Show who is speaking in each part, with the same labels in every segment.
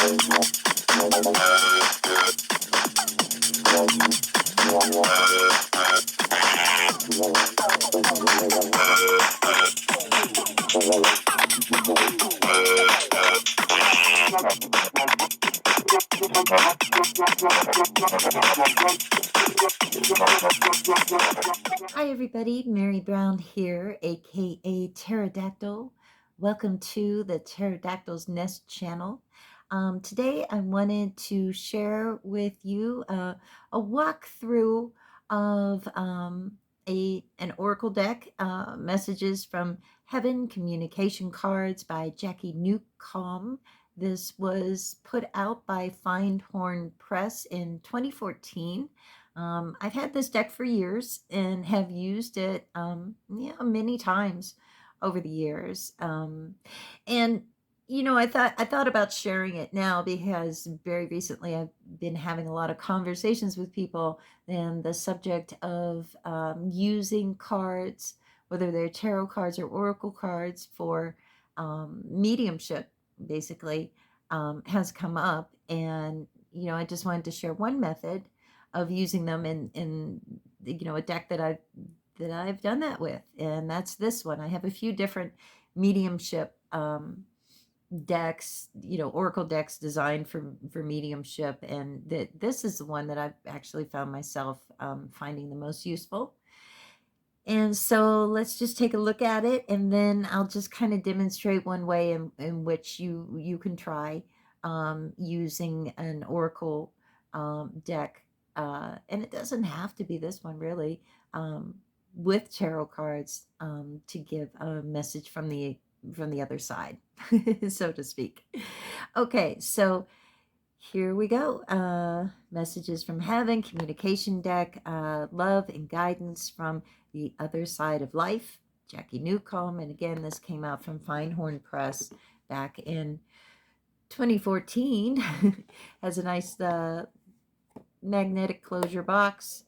Speaker 1: Hi everybody, Mary Brown here, aka Pterodactyl. Welcome to the Pterodactyl's Nest channel. Today I wanted to share with you a walkthrough of an oracle deck, Messages from Heaven Communication Cards by Jacky Newcomb. This was put out by Findhorn Press in 2014. I've had this deck for years and have used it many times over the years. And I thought about sharing it now because very recently I've been having a lot of conversations with people and the subject of using cards, whether they're tarot cards or oracle cards for mediumship, basically, has come up. And I just wanted to share one method of using them in a deck that I've done that with, and that's this one. I have a few different mediumship decks, oracle decks designed for mediumship, and this is the one that I've actually found myself finding the most useful. And so let's just take a look at it, and then I'll just kind of demonstrate one way in which you can try using an oracle deck. And it doesn't have to be this one, really, with tarot cards to give a message from the other side, so to speak. Okay, so here we go. Messages from Heaven, communication deck, love and guidance from the other side of life. Jacky Newcomb, and again, this came out from Findhorn Press back in 2014. Has a nice magnetic closure box.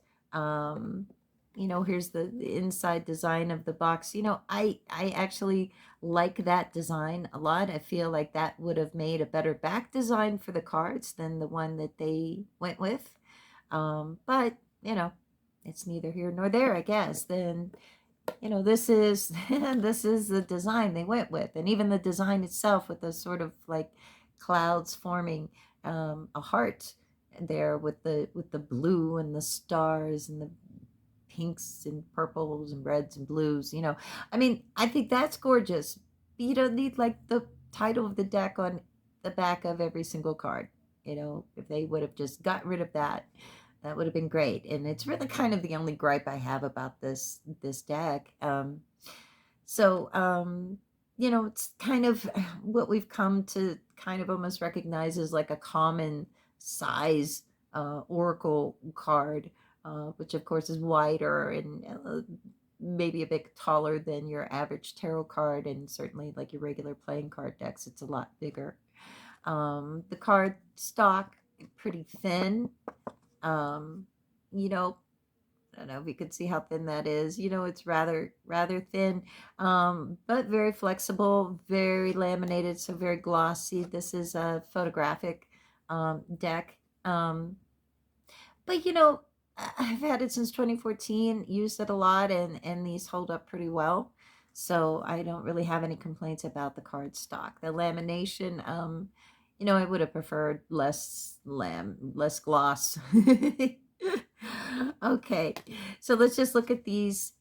Speaker 1: Here's the inside design of the box. I actually like that design a lot. I feel like that would have made a better back design for the cards than the one that they went with. But it's neither here nor there, I guess. Then this is this is the design they went with, and even the design itself with the sort of like clouds forming a heart there with the blue and the stars and the pinks and purples and reds and blues. I think that's gorgeous. You don't need like the title of the deck on the back of every single card. If they would have just got rid of that, that would have been great. And it's really kind of the only gripe I have about this deck. It's kind of what we've come to kind of almost recognize as like a common size oracle card, which of course is wider and maybe a bit taller than your average tarot card, and certainly like your regular playing card decks, it's a lot bigger. The card stock, pretty thin. I don't know if you could see how thin that is. It's rather thin, but very flexible, very laminated, so very glossy. This is a photographic deck. But I've had it since 2014, used it a lot, and these hold up pretty well. So I don't really have any complaints about the card stock. The lamination, I would have preferred less gloss. Okay, so let's just look at these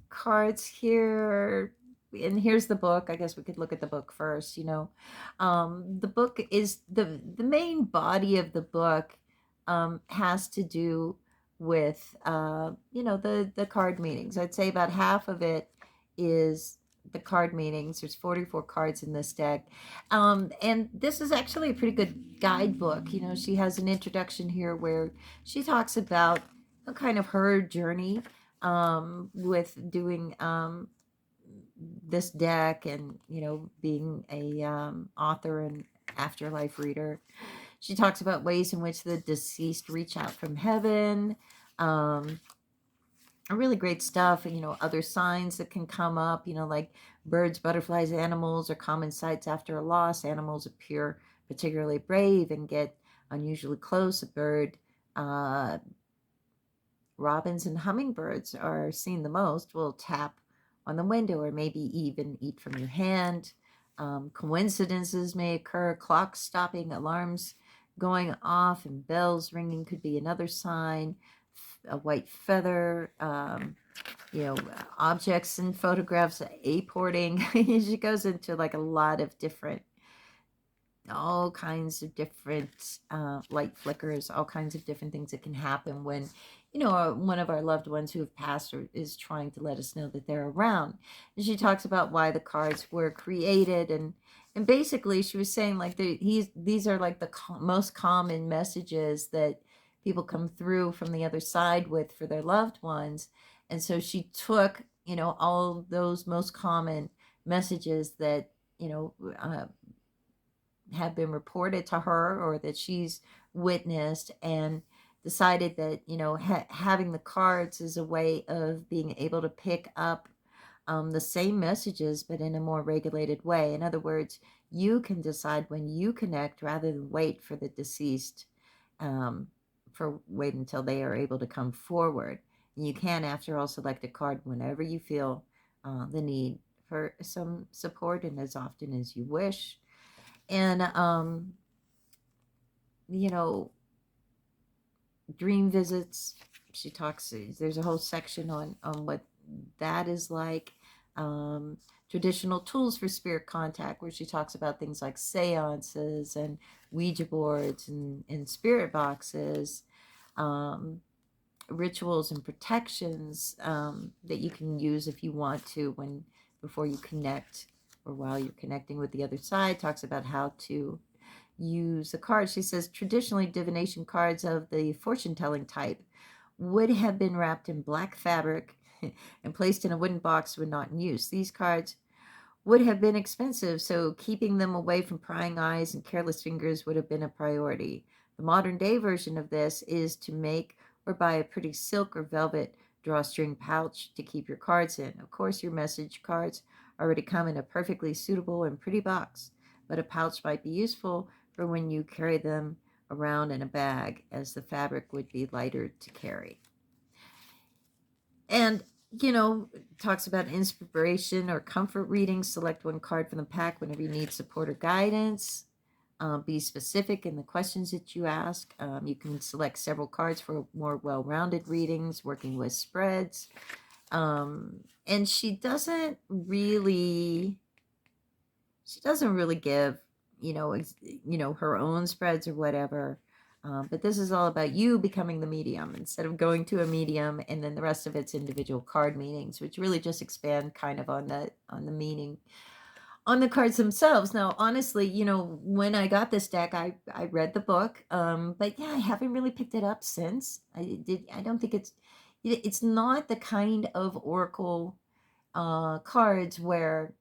Speaker 1: cards here. And here's the book. I guess we could look at the book first. The book is the main body of the book has to do with the card meanings. I'd say about half of it is the card meanings. There's 44 cards in this deck, and this is actually a pretty good guidebook. She has an introduction here where she talks about kind of her journey with doing this deck, and being a author and afterlife reader. She talks about ways in which the deceased reach out from heaven. Really great stuff. Other signs that can come up, like birds, butterflies, animals are common sights after a loss. Animals appear particularly brave and get unusually close, a bird, robins and hummingbirds are seen the most, will tap on the window or maybe even eat from your hand. Coincidences may occur. Clocks stopping, alarms going off, and bells ringing could be another sign. A white feather, objects and photographs, apporting. She goes into like a lot of different, all kinds of different light flickers, all kinds of different things that can happen when, one of our loved ones who have passed or is trying to let us know that they're around. And she talks about why the cards were created, and basically she was saying like these are like the most common messages that people come through from the other side with for their loved ones. And so she took, all those most common messages that, have been reported to her or that she's witnessed, and decided that, having the cards is a way of being able to pick up the same messages but in a more regulated way. In other words, you can decide when you connect rather than wait for the deceased, wait until they are able to come forward. And you can, after all, select a card whenever you feel the need for some support and as often as you wish. And you know dream visits, she talks, there's a whole section on what that is like. Traditional tools for spirit contact, where she talks about things like seances and Ouija boards and spirit boxes, rituals and protections that you can use if you want to before you connect or while you're connecting with the other side. Talks about how to use the cards. She says traditionally divination cards of the fortune-telling type would have been wrapped in black fabric and placed in a wooden box when not in use. These cards would have been expensive, so keeping them away from prying eyes and careless fingers would have been a priority. The modern day version of this is to make or buy a pretty silk or velvet drawstring pouch to keep your cards in. Of course, your message cards already come in a perfectly suitable and pretty box, but a pouch might be useful for when you carry them around in a bag, as the fabric would be lighter to carry. And, talks about inspiration or comfort readings. Select one card from the pack whenever you need support or guidance. Be specific in the questions that you ask. You can select several cards for more well-rounded readings, working with spreads. And she doesn't really give, her own spreads or whatever. But this is all about you becoming the medium instead of going to a medium, and then the rest of it's individual card meanings, which really just expand kind of on the meaning on the cards themselves. Now, honestly, when I got this deck, I read the book, but yeah, I haven't really picked it up since. I don't think it's not the kind of oracle cards where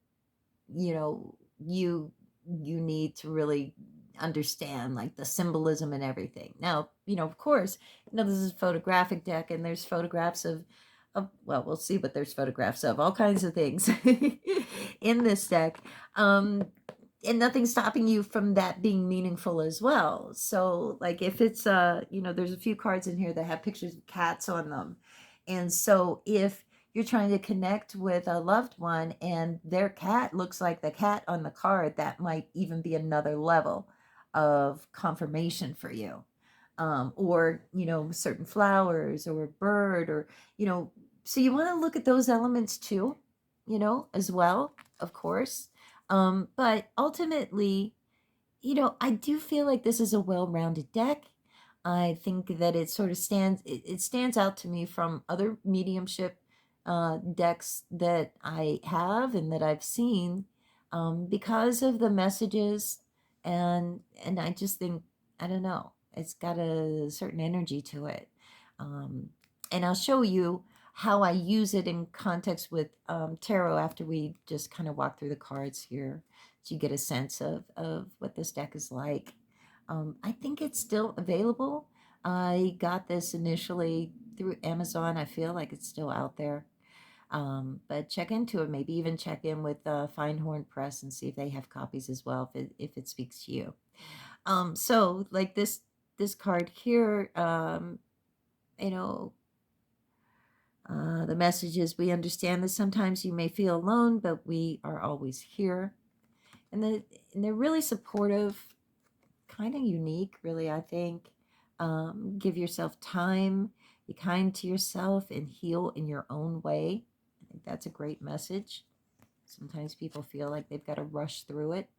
Speaker 1: you need to really understand like the symbolism and everything. Now, of course, this is a photographic deck, and there's photographs of well, we'll see what there's photographs of, all kinds of things in this deck. And nothing's stopping you from that being meaningful as well. So like if it's there's a few cards in here that have pictures of cats on them. And so if you're trying to connect with a loved one and their cat looks like the cat on the card, that might even be another level of confirmation for you. Or, certain flowers or a bird, or, so you want to look at those elements too, as well, of course. But ultimately, I do feel like this is a well-rounded deck. I think that it sort of stands out to me from other mediumship decks that I have and that I've seen, because of the messages, and I just think, I don't know, it's got a certain energy to it. And I'll show you how I use it in context with tarot after we just kind of walk through the cards here, so you get a sense of what this deck is like. I think it's still available. I got this initially through Amazon. I feel like it's still out there. But check into it. Maybe even check in with Findhorn Press and see if they have copies as well, if it speaks to you. So like this card here, you know, the message is, we understand that sometimes you may feel alone, but we are always here. And they're really supportive, kind of unique, really, I think. Give yourself time, be kind to yourself, and heal in your own way. I think that's a great message. Sometimes people feel like they've got to rush through it,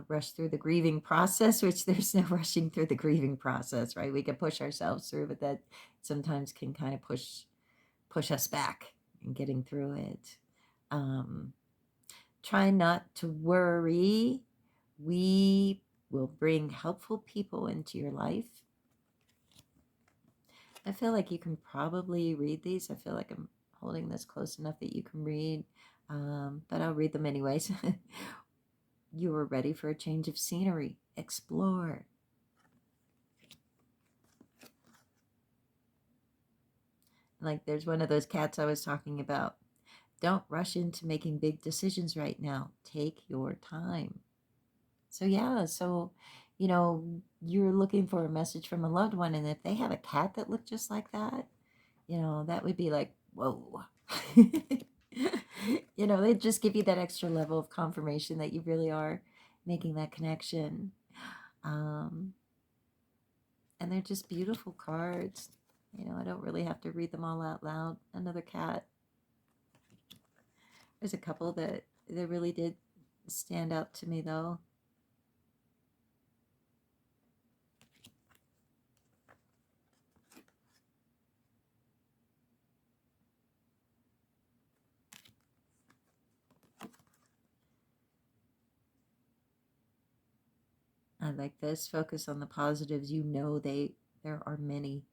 Speaker 1: rush through the grieving process, which there's no rushing through the grieving process, right? We can push ourselves through, but that sometimes can kind of push us back in getting through it. Try not to worry. We will bring helpful people into your life. I feel like you can probably read these. I feel like I'm holding this close enough that you can read, but I'll read them anyways. You are ready for a change of scenery. Explore. Like there's one of those cats I was talking about. Don't rush into making big decisions right now. Take your time. So yeah, so you're looking for a message from a loved one, and if they have a cat that looked just like that, that would be like, whoa. They just give you that extra level of confirmation that you really are making that connection. And they're just beautiful cards. I don't really have to read them all out loud. Another cat. There's a couple that really did stand out to me, though. I like this. Focus on the positives. There are many,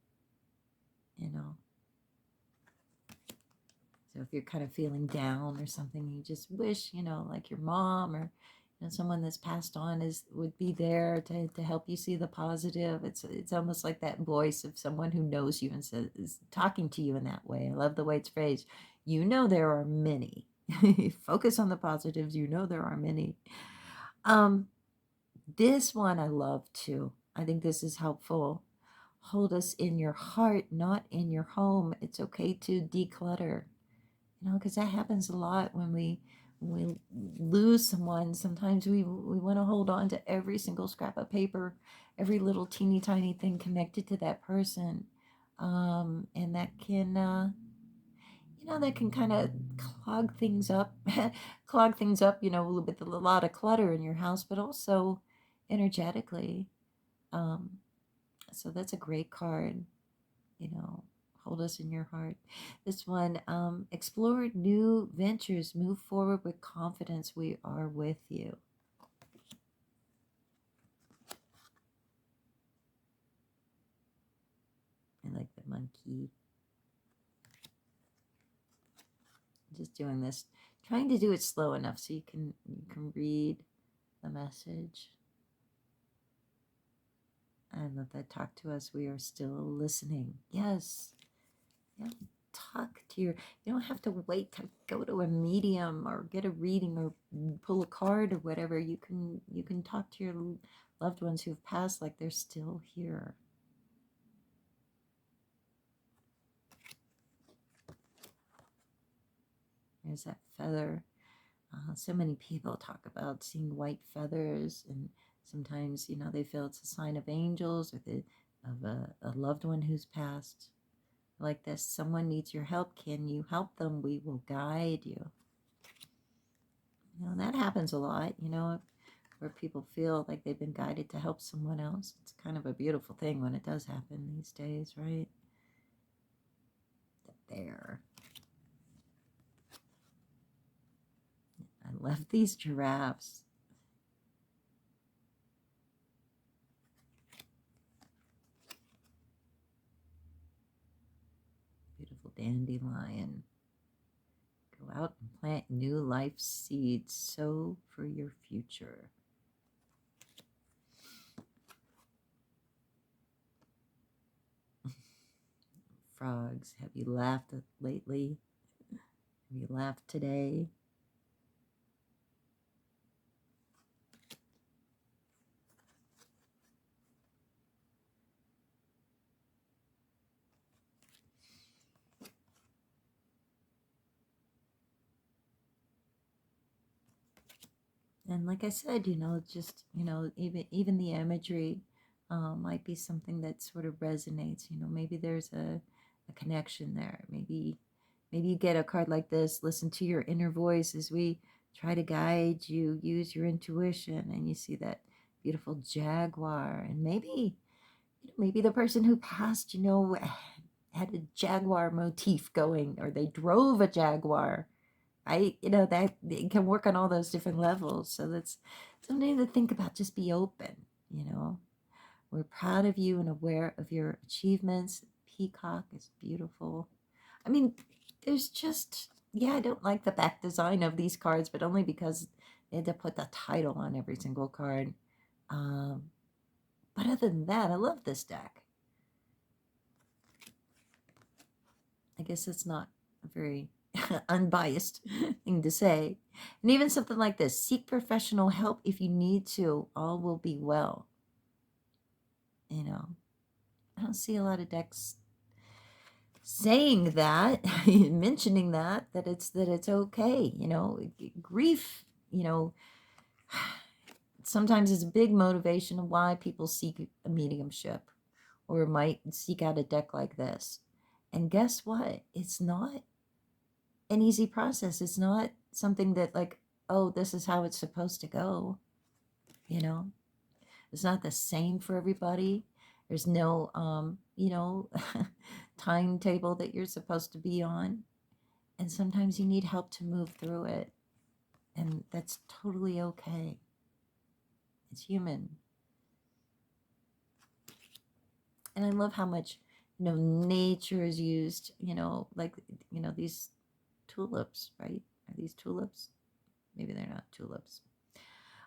Speaker 1: So if you're kind of feeling down or something, you just wish, like your mom or someone that's passed on would be there to help you see the positive. It's almost like that voice of someone who knows you and is talking to you in that way. I love the way it's phrased. There are many. Focus on the positives. There are many. This one I love too. I think this is helpful. Hold us in your heart, not in your home. It's okay to declutter, because that happens a lot when we lose someone. Sometimes we want to hold on to every single scrap of paper, every little teeny tiny thing connected to that person, and that can kind of clog things up, with a lot of clutter in your house, but also energetically. So that's a great card. Hold us in your heart. This one, explore new ventures, move forward with confidence. We are with you. I like the monkey. Just doing this, trying to do it slow enough so you can read the message. I love that. Talk to us. We are still listening. Yes. Yeah. Talk to you don't have to wait to go to a medium or get a reading or pull a card or whatever. You can talk to your loved ones who've passed like they're still here. There's that feather. So many people talk about seeing white feathers, and sometimes they feel it's a sign of angels or of a loved one who's passed. Like this, someone needs your help. Can you help them? We will guide you. That happens a lot, where people feel like they've been guided to help someone else. It's kind of a beautiful thing when it does happen these days, right? There. I love these giraffes. Beautiful dandelion. Go out and plant new life seeds. Sow for your future. Frogs, have you laughed lately? We laughed today. And like I said, just, even the imagery might be something that sort of resonates. Maybe there's a connection there. Maybe you get a card like this, listen to your inner voice as we try to guide you, use your intuition, and you see that beautiful jaguar. And maybe the person who passed, had a jaguar motif going, or they drove a jaguar. That it can work on all those different levels. So that's something to think about. Just be open. We're proud of you and aware of your achievements. Peacock is beautiful. I mean, there's just, yeah, I don't like the back design of these cards, but only because they had to put the title on every single card. But other than that, I love this deck. I guess it's not a very unbiased thing to say. And even something like this: seek professional help if you need to. All will be well. I don't see a lot of decks saying that, mentioning that it's okay. Grief, sometimes is a big motivation of why people seek a mediumship or might seek out a deck like this. And guess what? It's not an easy process. It's not something that, like, oh, this is how it's supposed to go. It's not the same for everybody. There's no timetable that you're supposed to be on. And sometimes you need help to move through it. And that's totally okay. It's human. And I love how much, nature is used, like, these tulips, right? Are these tulips? Maybe they're not tulips.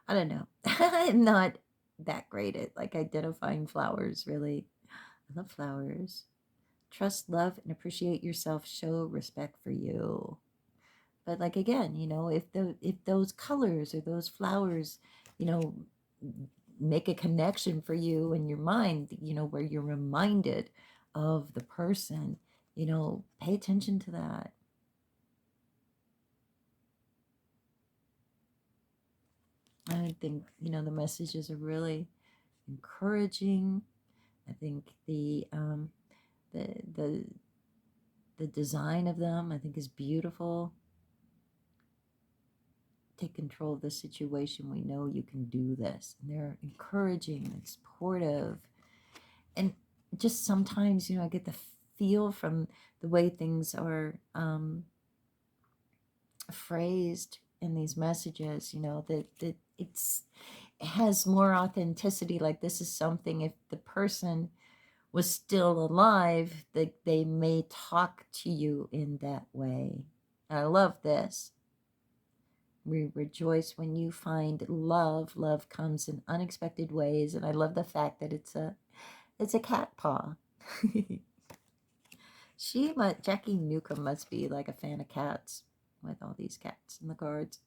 Speaker 1: I don't know. I'm not that great at identifying flowers, really. I love flowers. Trust, love, and appreciate yourself. Show respect for you. But again, if those colors or those flowers, make a connection for you in your mind, where you're reminded of the person, pay attention to that. I think, the messages are really encouraging. I think the design of them, I think, is beautiful. Take control of the situation. We know you can do this. And they're encouraging and supportive. And just sometimes, I get the feel from the way things are phrased in these messages, that it has more authenticity. Like, this is something, if the person was still alive, that they may talk to you in that way. I love this. We rejoice when you find love. Love comes in unexpected ways. And I love the fact that it's a cat paw. Jacky Newcomb must be like a fan of cats, with all these cats in the cards.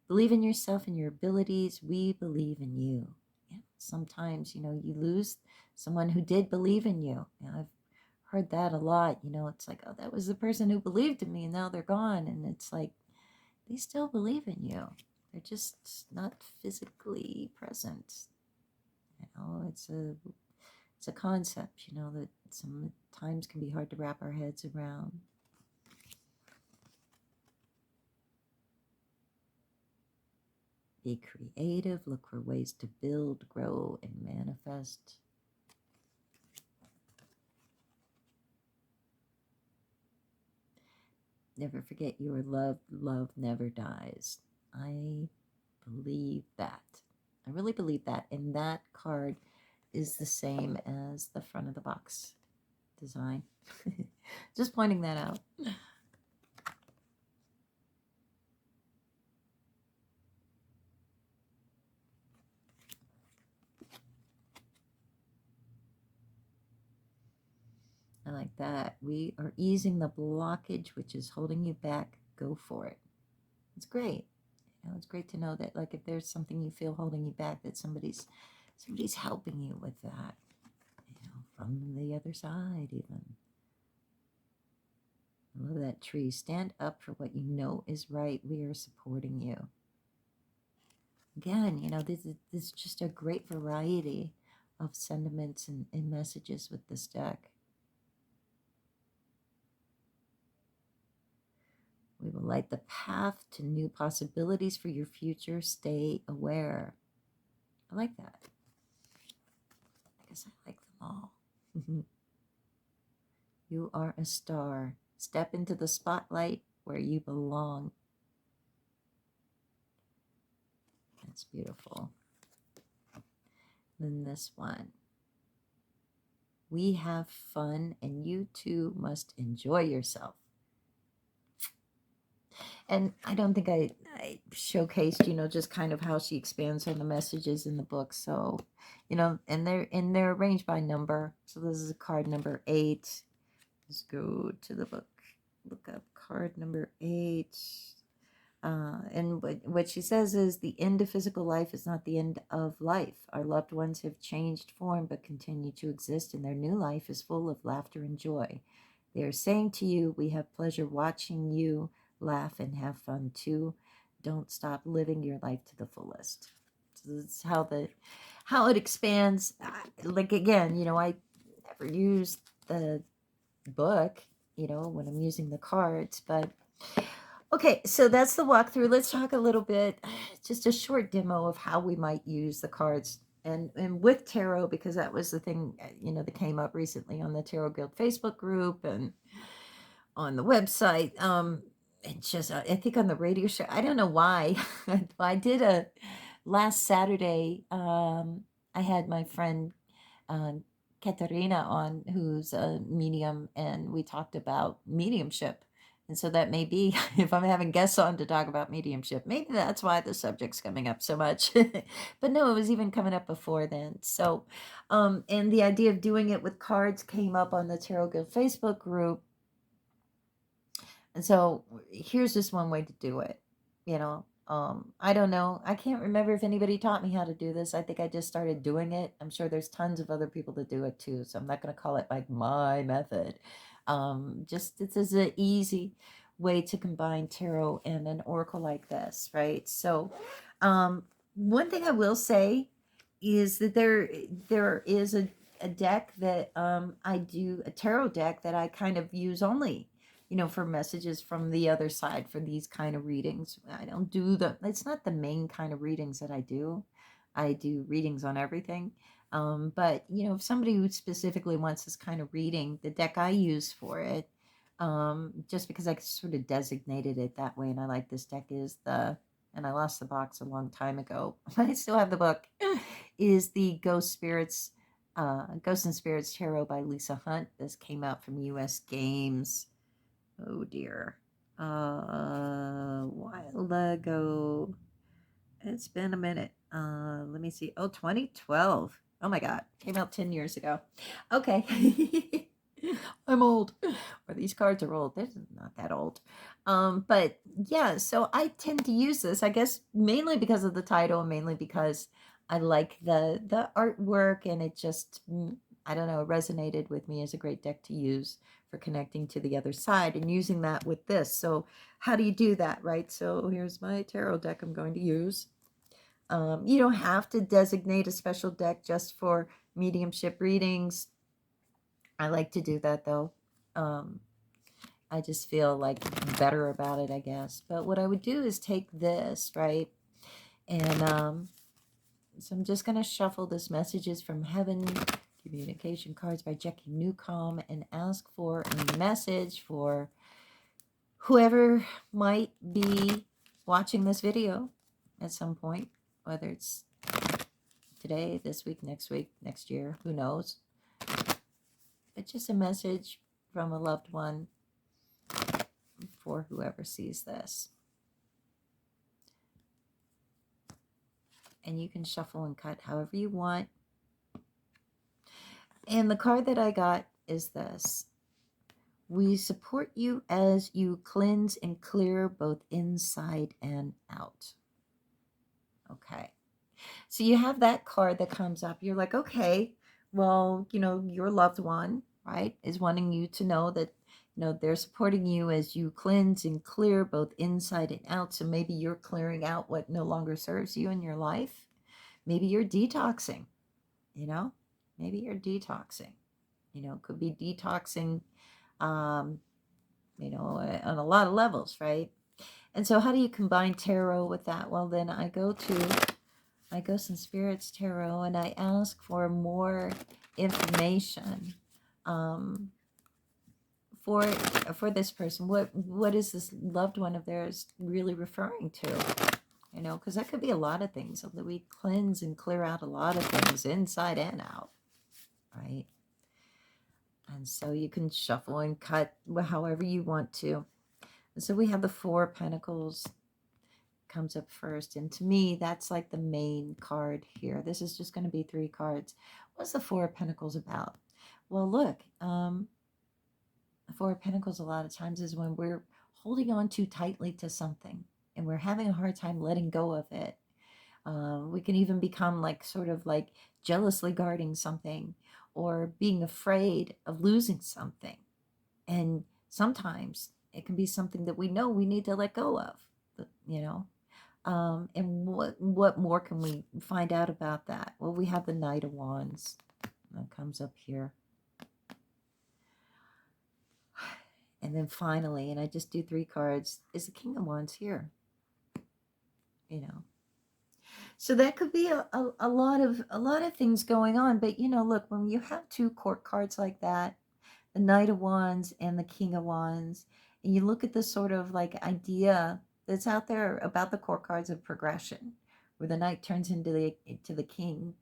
Speaker 1: Believe in yourself and your abilities. We believe in you. Yeah, sometimes, you lose someone who did believe in you. I've heard that a lot. It's like, oh, that was the person who believed in me, and now they're gone. And it's like, they still believe in you. They're just not physically present. It's a concept, that sometimes can be hard to wrap our heads around. Be creative. Look for ways to build, grow, and manifest. Never forget you are loved. Love never dies. I believe that. I really believe that. And that card is the same as the front of the box design. Just pointing that out. like that. We are easing the blockage which is holding you back. Go for it. It's great. It's great to know that, like, if there's something you feel holding you back, that somebody's helping you with that. From the other side, even. I love that tree. Stand up for what you know is right. We are supporting you. Again, this is just a great variety of sentiments and messages with this deck. We will light the path to new possibilities for your future. Stay aware. I like that. I guess I like them all. You are a star. Step into the spotlight where you belong. That's beautiful. Then this one. We have fun and you too must enjoy yourself. And I don't think I showcased, just kind of how she expands on the messages in the book. So, and they're arranged by number. So this is card number 8. Let's go to the book. Look up card number 8. And what she says is, the end of physical life is not the end of life. Our loved ones have changed form but continue to exist, and their new life is full of laughter and joy. They are saying to you, we have pleasure watching you laugh and have fun too. Don't stop living your life to the fullest. So that's how it expands. Like, again, I never use the book, when I'm using the cards, but okay, so that's the walkthrough. Let's talk a little bit, just a short demo of how we might use the cards and with tarot, because that was the thing, that came up recently on the Tarot Guild Facebook group and on the website. It's just, I think on the radio show, I don't know why. I did a last Saturday. I had my friend Katerina on, who's a medium, and we talked about mediumship. And so that may be, if I'm having guests on to talk about mediumship, maybe that's why the subject's coming up so much. But no, it was even coming up before then. So, and the idea of doing it with cards came up on the Tarot Guild Facebook group. And so here's just one way to do it. I don't know. I can't remember if anybody taught me how to do this. I think I just started doing it. I'm sure there's tons of other people that do it too. So I'm not going to call it like my method. Just this is an easy way to combine tarot and an oracle like this, right? So one thing I will say is that there is a deck that I do, a tarot deck that I kind of use only, for messages from the other side for these kind of readings. I don't do it's not the main kind of readings that I do. I do readings on everything. But, if somebody who specifically wants this kind of reading, the deck I use for it, just because I sort of designated it that way, and I like this deck, is and I lost the box a long time ago, but I still have the book, is the Ghosts and Spirits Tarot by Lisa Hunt. This came out from US Games. Oh dear. A while ago. It's been a minute. Let me see. Oh, 2012. Oh my God. Came out 10 years ago. Okay. I'm old. Or these cards are old. They're not that old. But yeah, so I tend to use this, I guess, mainly because of the title, mainly because I like the artwork, and it just, I don't know, resonated with me as a great deck to use for connecting to the other side and using that with this. So how do you do that, right? So here's my tarot deck I'm going to use. You don't have to designate a special deck just for mediumship readings. I like to do that though. I just feel like better about it, I guess. But what I would do is take this, right? And so I'm just going to shuffle this Messages from Heaven communication cards by Jacky Newcomb and ask for a message for whoever might be watching this video at some point, whether it's today, this week, next year, who knows. But just a message from a loved one for whoever sees this. And you can shuffle and cut however you want. And the card that I got is this. We support you as you cleanse and clear both inside and out. Okay. So you have that card that comes up. You're like, okay, well, your loved one, right, is wanting you to know that, they're supporting you as you cleanse and clear both inside and out. So maybe you're clearing out what no longer serves you in your life. Maybe you're detoxing, you know, maybe you're detoxing, could be detoxing, um, on a lot of levels, right? And so how do you combine tarot with that? Well, then I go some Spirits Tarot and I ask for more information um, for this person. What is this loved one of theirs really referring to? Because that could be a lot of things. So that we cleanse and clear out a lot of things inside and out, right? And so you can shuffle and cut however you want to. And so we have the Four of Pentacles comes up first, and to me that's like the main card here. This is just going to be 3 cards. What's the Four of Pentacles about? Well, look, the Four of Pentacles a lot of times is when we're holding on too tightly to something and we're having a hard time letting go of it. We can even become like sort of like jealously guarding something or being afraid of losing something, and sometimes it can be something that we know we need to let go of, and what more can we find out about that? Well, we have the Knight of Wands that comes up here. And then finally, and I just do 3 cards, is the King of Wands here. So that could be a lot of things going on. But look, when you have 2 court cards like that, the Knight of Wands and the King of Wands, and you look at this sort of like idea that's out there about the court cards of progression, where the Knight turns into the King.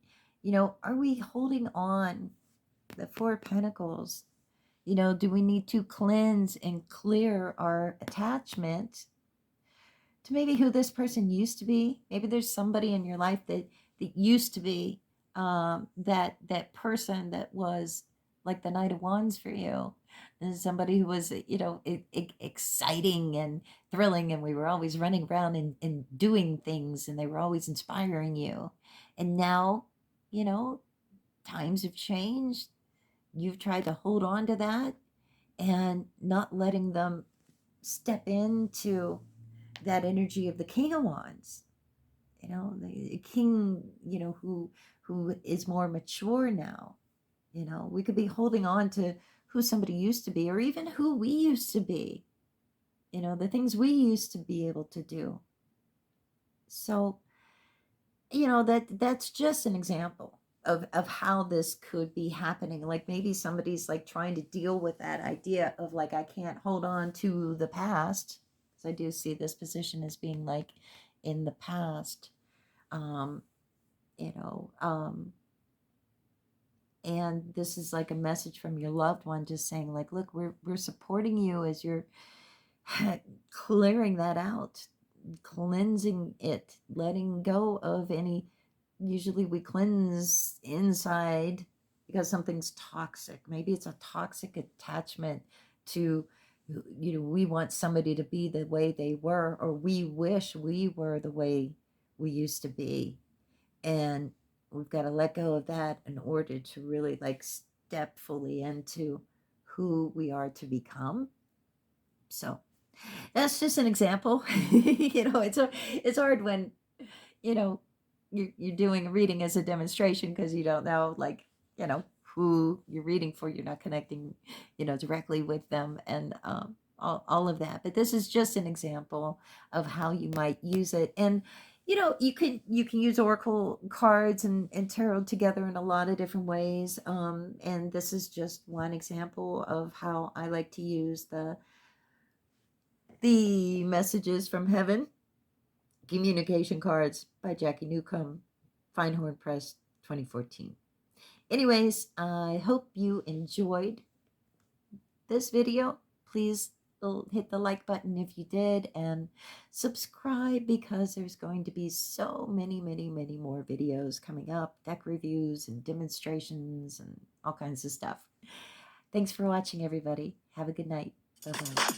Speaker 1: Are we holding on? The Four of Pentacles. Do we need to cleanse and clear our attachment to maybe who this person used to be? Maybe there's somebody in your life that used to be that person that was like the Knight of Wands for you. And somebody who was, exciting and thrilling, and we were always running around and doing things, and they were always inspiring you. And now, times have changed. You've tried to hold on to that and not letting them step into that energy of the King of Wands. The king, who is more mature now. We could be holding on to who somebody used to be, or even who we used to be. The things we used to be able to do. So, that's just an example of how this could be happening. Like maybe somebody's like trying to deal with that idea of like, I can't hold on to the past, because I do see this position as being like in the past. um and this is like a message from your loved one, just saying like, look, we're supporting you as you're clearing that out, cleansing it, letting go of any. Usually we cleanse inside because something's toxic. Maybe it's a toxic attachment to, we want somebody to be the way they were, or we wish we were the way we used to be. And we've got to let go of that in order to really like step fully into who we are to become. So that's just an example. It's hard when you're doing a reading as a demonstration, because you don't know like who you're reading for. You're not connecting directly with them, and all of that. But this is just an example of how you might use it. And you can use oracle cards and tarot together in a lot of different ways. And this is just one example of how I like to use the messages from heaven. Communication Cards by Jacky Newcomb, Findhorn Press, 2014. Anyways, I hope you enjoyed this video. Please hit the like button if you did, and subscribe, because there's going to be so many more videos coming up, deck reviews and demonstrations and all kinds of stuff. Thanks for watching, everybody. Have a good night. Bye-bye.